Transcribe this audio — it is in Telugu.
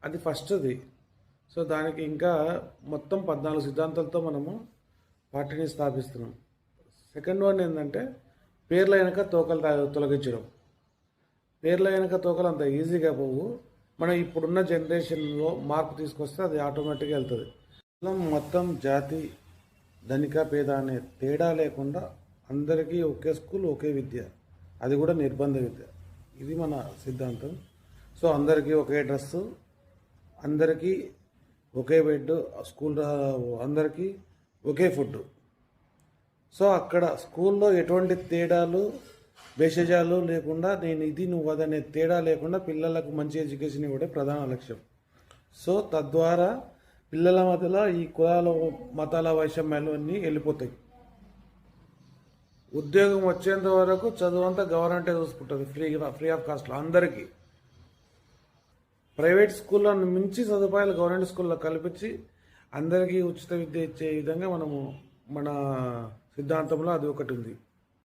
అది ఫస్ట్ది. సో దానికి ఇంకా మొత్తం 14 సిద్ధాంతాలతో మనము పార్టీని స్థాపిస్తున్నాం. సెకండ్ వన్ ఏంటంటే పేర్ల వెనక తోకలు తొలగించడం. పేర్ల వెనక తోకలు అంత ఈజీగా పోవు. మనం ఇప్పుడున్న జనరేషన్లో మార్పు తీసుకొస్తే అది ఆటోమేటిక్గా వెళ్తుంది. మొత్తం జాతి ధనిక పేద అనే తేడా లేకుండా అందరికీ ఒకే స్కూల్ ఒకే విద్య, అది కూడా నిర్బంధ విద్య. ఇది మన సిద్ధాంతం. సో అందరికీ ఒకే డ్రెస్సు, అందరికీ ఒకే బెడ్, స్కూల్ అందరికీ ఒకే ఫుడ్. సో అక్కడ స్కూల్లో ఎటువంటి తేడాలు భేషజాలు లేకుండా నేను ఇది నువ్వు అదనే తేడా లేకుండా పిల్లలకు మంచి ఎడ్యుకేషన్ ఇవ్వడే ప్రధాన లక్ష్యం. సో తద్వారా పిల్లల మధ్యలో ఈ కులాల మతాల వైషమ్యాలు అన్నీ వెళ్ళిపోతాయి. ఉద్యోగం వచ్చేంత వరకు చదువు అంతా గవర్నమెంటే చూసుకుంటుంది, ఫ్రీ ఆఫ్ కాస్ట్లో అందరికీ. ప్రైవేట్ స్కూళ్ళను మించి సదుపాయాలు గవర్నమెంట్ స్కూల్లో కల్పించి అందరికీ ఉచిత విద్య ఇచ్చే విధంగా మన సిద్ధాంతంలో అది ఒకటి ఉంది.